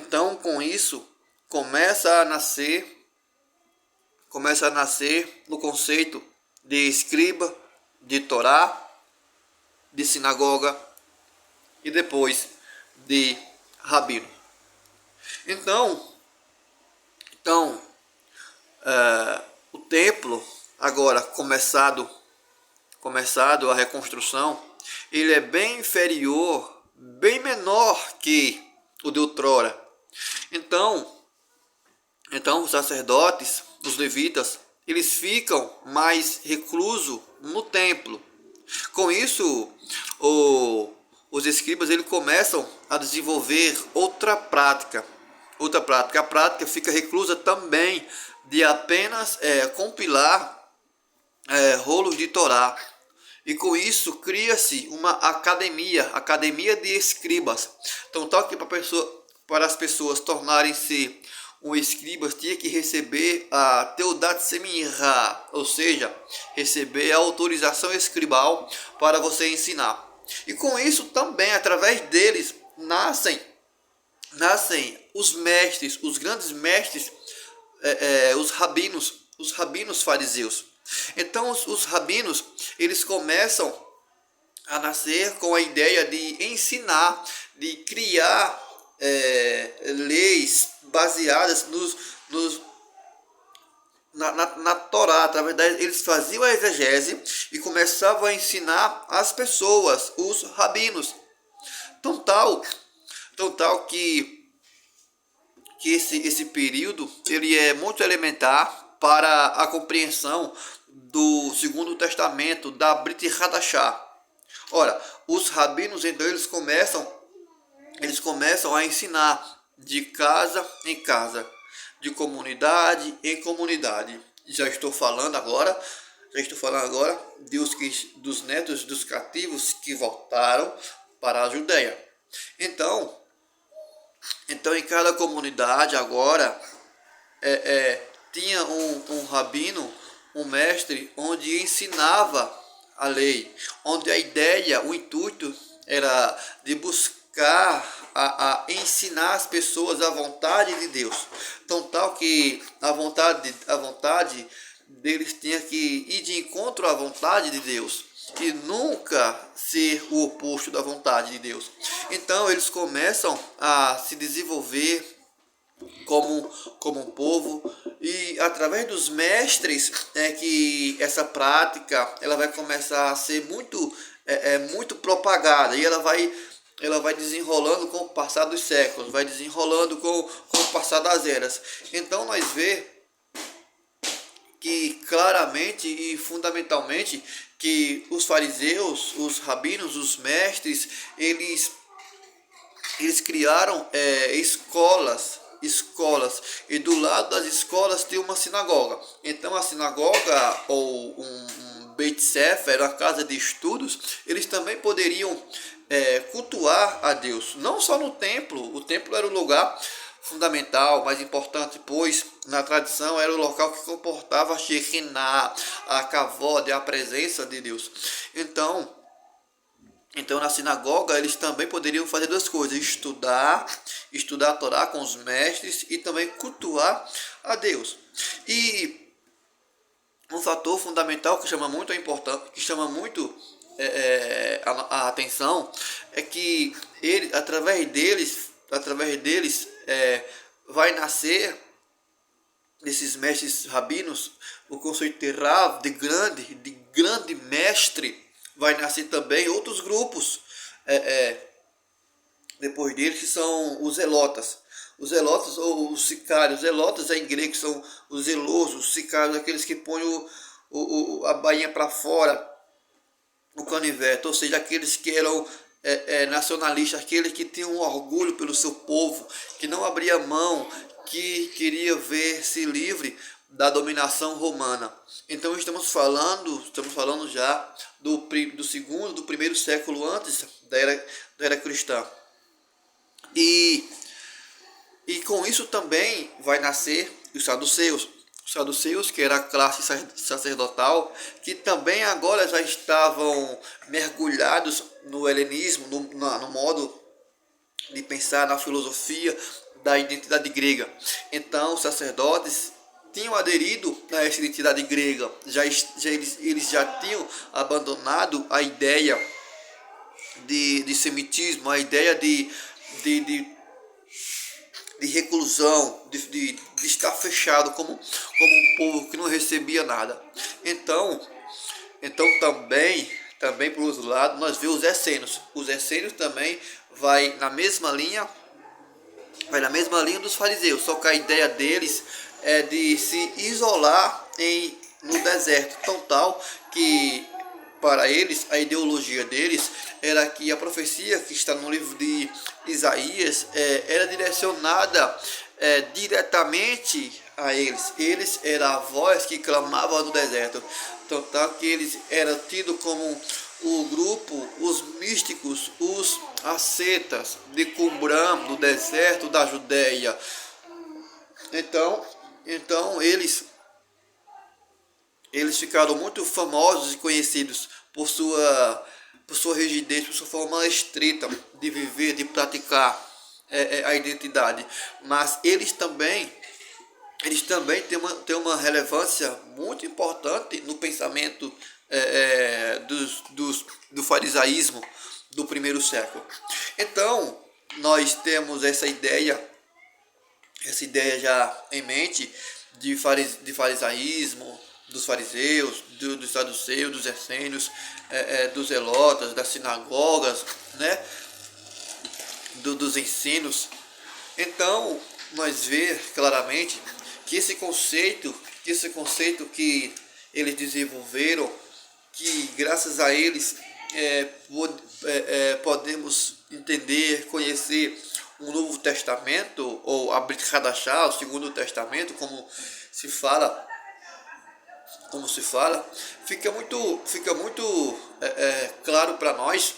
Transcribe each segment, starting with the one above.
Então, com isso, começa a nascer no conceito de escriba, de Torá, de sinagoga e depois de rabino. Então, o templo, agora começado a reconstrução, ele é bem inferior, bem menor que o de outrora. Então os sacerdotes, os levitas, eles ficam mais reclusos no templo. Com isso, os escribas eles começam a desenvolver outra prática. A prática fica reclusa também de apenas compilar rolos de Torá. E com isso cria-se uma academia de escribas. Então, tal que para as pessoas tornarem-se um escriba, tinha que receber a Teudat Semirá, ou seja, receber a autorização escribal para você ensinar. E com isso também, através deles, nascem os mestres, os grandes mestres, os rabinos fariseus. Então os rabinos, eles começam a nascer com a ideia de ensinar, de criar leis baseadas na Torá. Através eles faziam a exegese e começavam a ensinar as pessoas, os rabinos. Tão tal que esse período ele é muito elementar para a compreensão do Segundo Testamento, da Brit Hadashah. Ora, os rabinos então eles começam a ensinar de casa em casa, de comunidade em comunidade. Já estou falando agora dos netos dos cativos que voltaram para a Judéia. Então em cada comunidade agora tinha um rabino, um mestre, onde ensinava a lei, onde o intuito era de buscar a ensinar as pessoas a vontade de Deus. Então, tal que a vontade deles tinha que ir de encontro à vontade de Deus e nunca ser o oposto da vontade de Deus. Então, eles começam a se desenvolver como um povo, e através dos mestres é que essa prática ela vai começar a ser muito propagada, e ela vai desenrolando com o passar dos séculos, vai desenrolando com o passar das eras. Então nós vemos que claramente e fundamentalmente que os fariseus, os rabinos, os mestres, eles criaram escolas, e do lado das escolas tem uma sinagoga. Então a sinagoga, ou um Beit Sefer, a casa de estudos, eles também poderiam cultuar a Deus, não só no templo. O templo era o lugar fundamental, mais importante, pois na tradição era o local que comportava a Shekinah, a Kavod, a presença de Deus. Então na sinagoga eles também poderiam fazer duas coisas: estudar a Torá com os mestres e também cultuar a Deus. E um fator fundamental que chama muito a atenção é que através deles vai nascer, desses mestres rabinos, o conceito de Rav, de grande mestre. Vai nascer também outros grupos depois deles, que são os zelotas. Os zelotas ou os sicários. Zelotas em grego são os zelosos, os sicários, aqueles que põem a bainha para fora, o canivete, ou seja, aqueles que eram nacionalistas, aqueles que tinham um orgulho pelo seu povo, que não abria mão, que queria ver-se livre da dominação romana. Então estamos falando já do primeiro século antes da era cristã. E com isso também vai nascer os saduceus, que era a classe sacerdotal, que também agora já estavam mergulhados no helenismo, no modo de pensar, na filosofia da identidade grega. Então, os sacerdotes tinham aderido a essa identidade grega, eles já tinham abandonado a ideia de semitismo, a ideia de reclusão, de estar fechado como um povo que não recebia nada. Então também por outro lado, nós vemos os essênios. Os essênios também vai na mesma linha dos fariseus, só que a ideia deles é de se isolar no deserto, tão tal que para eles a ideologia deles era que a profecia que está no livro de Isaías era direcionada diretamente a eles. Eles eram a voz que clamava no deserto, tão tal que eles eram tidos como o grupo, os místicos, os ascetas de Qumran, do deserto da Judéia. Então eles ficaram muito famosos e conhecidos por sua rigidez, por sua forma estrita de viver, de praticar a identidade. Mas eles também têm uma relevância muito importante no pensamento do farisaísmo do primeiro século. Então, nós temos essa ideia já em mente de farisaísmo, dos fariseus, dos saduceus, dos essênios, dos zelotas, das sinagogas, né? Dos ensinos. Então, nós vemos claramente que esse conceito que eles desenvolveram, que graças a eles podemos entender, conhecer um Novo Testamento, ou a Brit Hadashah, o Segundo Testamento, como se fala, fica muito claro para nós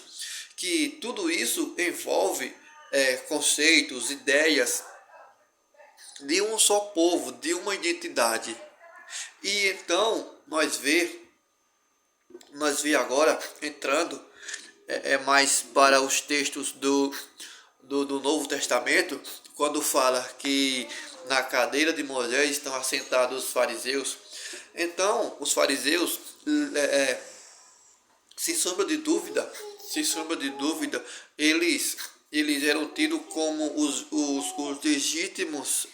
que tudo isso envolve conceitos, ideias de um só povo, de uma identidade. E então nós vê agora entrando mais para os textos do Novo Testamento, quando fala que na cadeira de Moisés estão assentados os fariseus. Então, os fariseus, sem sombra de dúvida, eles eram tidos como os legítimos,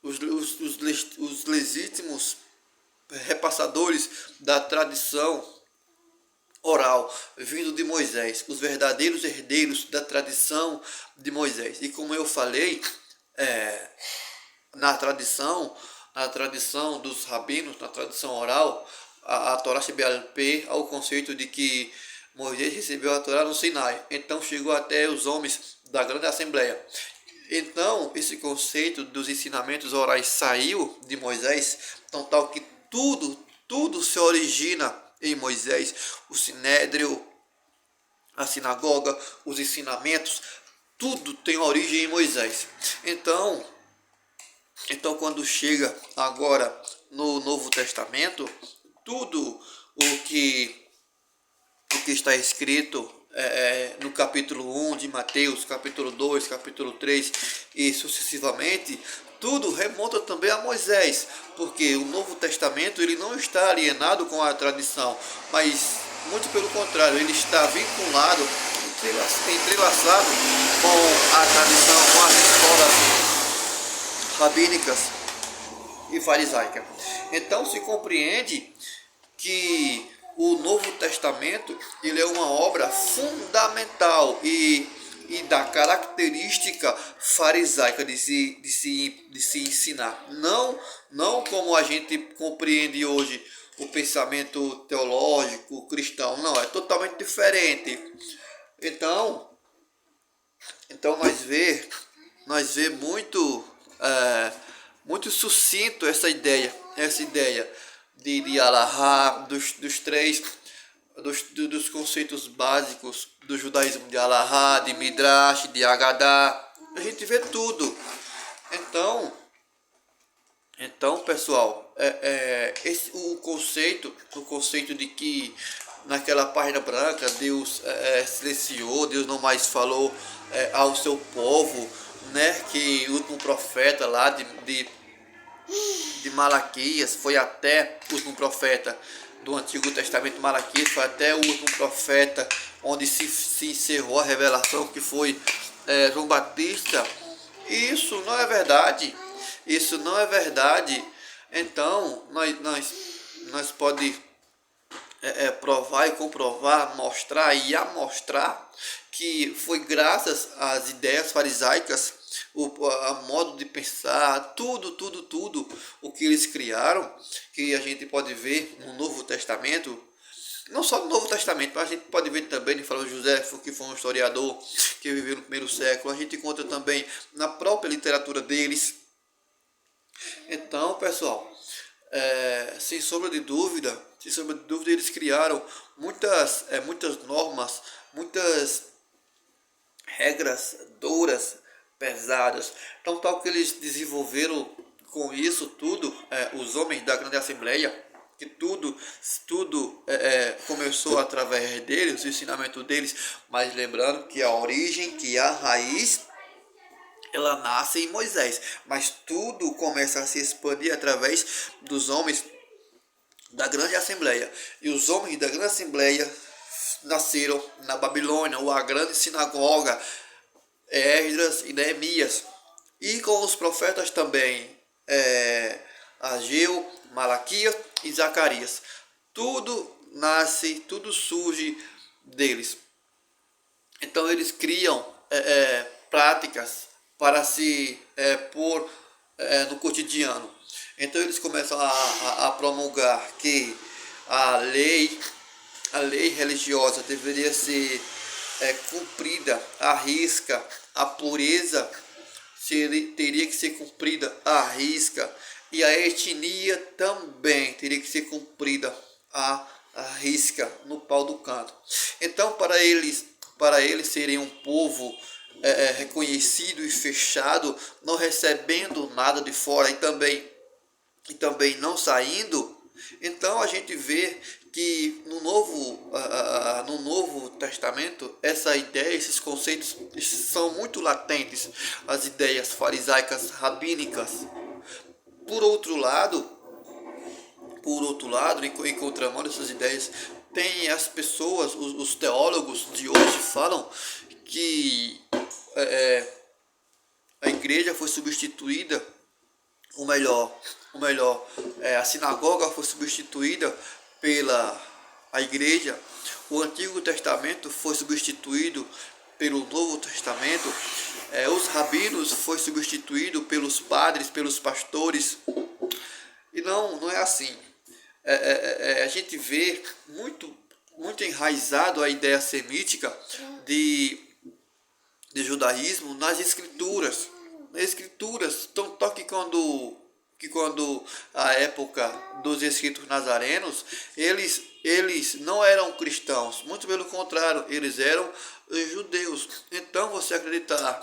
os legítimos repassadores da tradição oral vindo de Moisés, os verdadeiros herdeiros da tradição de Moisés. E como eu falei, na tradição dos rabinos, na tradição oral, a Torá Shebe'al-Peh ao conceito de que Moisés recebeu a Torá no Sinai, então chegou até os homens da grande assembleia. Então esse conceito dos ensinamentos orais saiu de Moisés, tão tal que tudo se origina em Moisés. O sinédrio, a sinagoga, os ensinamentos, tudo tem origem em Moisés. Então quando chega agora no Novo Testamento, tudo o que está escrito no capítulo 1 de Mateus, capítulo 2, capítulo 3 e sucessivamente, tudo remonta também a Moisés, porque o Novo Testamento ele não está alienado com a tradição, mas muito pelo contrário, ele está vinculado, entrelaçado com a tradição, com as escolas rabínicas e farisaicas. Então se compreende que o Novo Testamento ele é uma obra fundamental e da característica farisaica de se ensinar. Não como a gente compreende hoje o pensamento teológico cristão, não, é totalmente diferente. Então nós vê muito sucinto essa ideia de Alahá, dos conceitos básicos do judaísmo, de Alahá, de Midrash, de Agadá. A gente vê tudo. Então pessoal, o conceito de que naquela página branca Deus silenciou, Deus não mais falou ao seu povo, né, que o último profeta lá de Malaquias foi até o último profeta do Antigo Testamento. Malaquias foi até o último profeta onde se encerrou a revelação, que foi João Batista. Isso não é verdade. Isso não é verdade. Então nós pode provar e comprovar, mostrar e amostrar que foi graças às ideias farisaicas, a modo de pensar, tudo o que eles criaram, que a gente pode ver no Novo Testamento. Não só no Novo Testamento, mas a gente pode ver também em Flávio José, que foi um historiador que viveu no primeiro século. A gente encontra também na própria literatura deles. Então, pessoal, sem sombra de dúvida, eles criaram muitas normas, muitas regras duras, pesadas. Então, tal que eles desenvolveram com isso tudo, os homens da grande assembleia, que tudo começou através deles, o ensinamento deles, mas lembrando que a origem, que a raiz, ela nasce em Moisés, mas tudo começa a se expandir através dos homens da grande assembleia. E os homens da grande assembleia nasceram na Babilônia, ou a grande sinagoga, Esdras e Neemias, e com os profetas também, Ageu, Malaquias e Zacarias. Tudo nasce, tudo surge deles. Então eles criam práticas para se pôr no cotidiano. Então eles começam a promulgar que a lei religiosa deveria ser cumprida à risca, a pureza teria que ser cumprida à risca, e a etnia também teria que ser cumprida à risca, no pau do canto. Então, para eles serem um povo reconhecido e fechado, não recebendo nada de fora e também não saindo, então a gente vê que no Novo Testamento essa ideia, esses conceitos são muito latentes, as ideias farisaicas, rabínicas. Por outro lado, em contramão dessas ideias, tem as pessoas, os teólogos de hoje falam que a igreja foi substituída, a sinagoga foi substituída pela a igreja, o Antigo Testamento foi substituído pelo Novo Testamento, os rabinos foi substituído pelos padres, pelos pastores, e não é assim. A gente vê muito enraizado a ideia semítica de judaísmo nas escrituras. Tanto que quando a época dos escritos nazarenos, eles não eram cristãos, muito pelo contrário, eles eram judeus. Então, você acreditar